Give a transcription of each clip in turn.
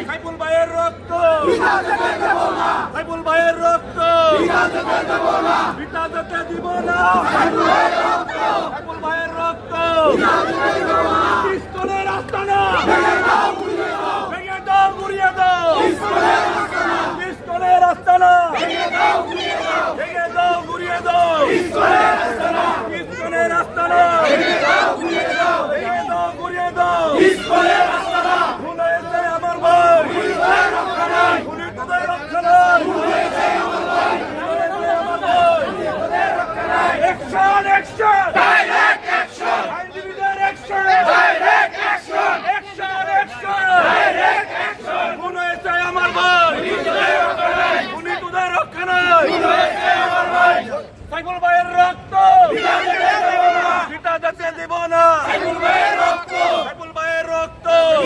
সাইফুল ভাইয়ের রক্ত সাইফুল ভাইয়ের রক্ত পিতা যেতে দিব না সাইফুল ভাইয়ের রক্ত পিস্তলের আস্তানা ভেঙে দাও গুড়িয়ে দাও পিস্তলের আস্তানা ভেঙে দাও গুড়িয়ে দাও পিস্তলের আস্তানা ভেঙে দাও গুড়িয়ে দাও Action! Action! Direct action! Individual action! Direct action! Action! Action! Direct action! Kuno ese amar bhai! Kuni tuder rakha nai! Kuno ese amar bhai! Saiful bhaiyer rakto! Pita jete dibo na! Saiful bhaiyer rakto! Saiful bhaiyer rakto!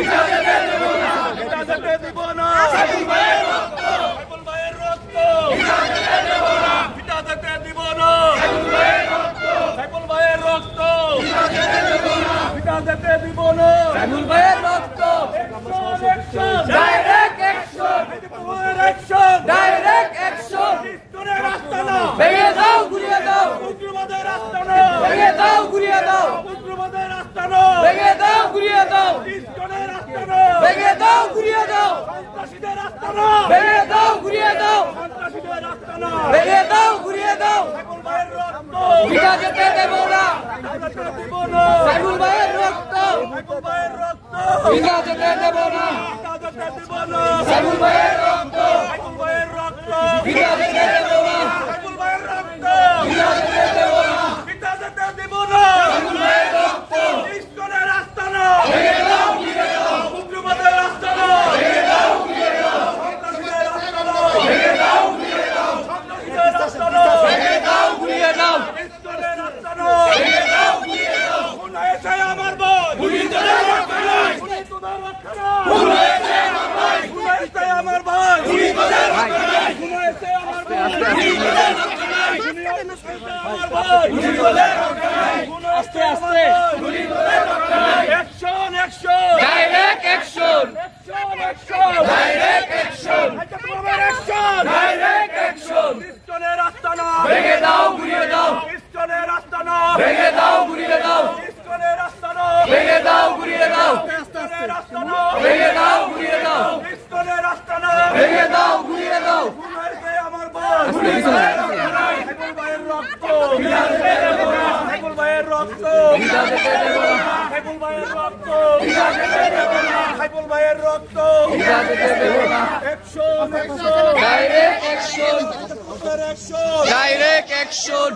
Pita jete dibo na! Pita jete dibo na! Saiful bhaiyer rakto! Saiful bhaiyer rakto! Pita jete dibo na! Pita jete dibo na! Saiful ভাইয়ের রক্ত পিতা যেতে দিব না সাইফুল ভাইয়ের রক্ত direct action direct action পিস্তলের আস্তানা ভেঙে দাও গুড়িয়ে দাও উগ্রবাদের আস্তানা ভেঙে দাও গুড়িয়ে দাও উগ্রবাদের আস্তানা ভেঙে দাও গুড়িয়ে দাও পিস্তলের আস্তানা ভেঙে দাও গুড়িয়ে দাও সন্ত্রাসীদের আস্তানা ভেঙে দাও গুড়িয়ে দাও সন্ত্রাসীদের আস্তানা ভেঙে দাও গুড়িয়ে দাও সাইফুল ভাইয়ের রক্ত পিতা যেতে দেব না সাইফুল ভাইয়ের রক্ত সাইফুল ভাইয়ের রক্ত পিতা যেতে দেব না পিতা যেতে দেব না সাইফুল ভাইয়ের রক্ত সাইফুল ভাইয়ের রক্ত পিতা যেতে দেব না সাইফুল ভাইয়ের রক্ত পিতা যেতে দেব না পিতা যেতে দেব না সাইফুল ভাইয়ের রক্ত ইস্কনের আস্তানা ভেঙে দাও গুড়িয়ে দাও উগ্রবাদের আস্তানা ভেঙে দাও গুড়িয়ে দাও সন্ত্রাসীদের আস্তানা ভেঙে দাও গুড়িয়ে দাও সন্ত্রাসীদের আস্তানা ভেঙে দাও গুড়িয়ে দাও ইস্কনের আস্তানা ভেঙে দাও গুড়িয়ে দাও কোন এসে আমার ভাই গুলি তোদের রক্ষা নাই গুলি তোদের রক্ষা নাই কোন এসে আমার ভাই কোন এসে আমার ভাই গুলি তোদের রক্ষা নাই কোন এসে আমার ভাই গুলি তোদের রক্ষা নাই গুলি আমার ভাই গুলি তোদের রক্ষা নাই কোন আস্তে আস্তে গুলি তোদের রক্ষা নাই action action direct action action action direct action action direct action পিস্তলের আস্তানা ভেঙে দাও গুড়িয়ে দাও পিস্তলের আস্তানা ভেঙে দাও গুড়িয়ে দাও পিস্তলের আস্তানা ভেঙে দাও গুড়িয়ে দাও পিস্তলের আস্তানা ভেঙে দাও গুড়িয়ে দাও পিস্তলের আস্তানা ভেঙে দাও গুড়িয়ে দাও কুমারকে আমার ভাই সাইফুল ভাইয়ের রক্ত সাইফুল ভাইয়ের রক্ত সাইফুল ভাইয়ের রক্ত সাইফুল ভাইয়ের রক্ত action action direct action direct action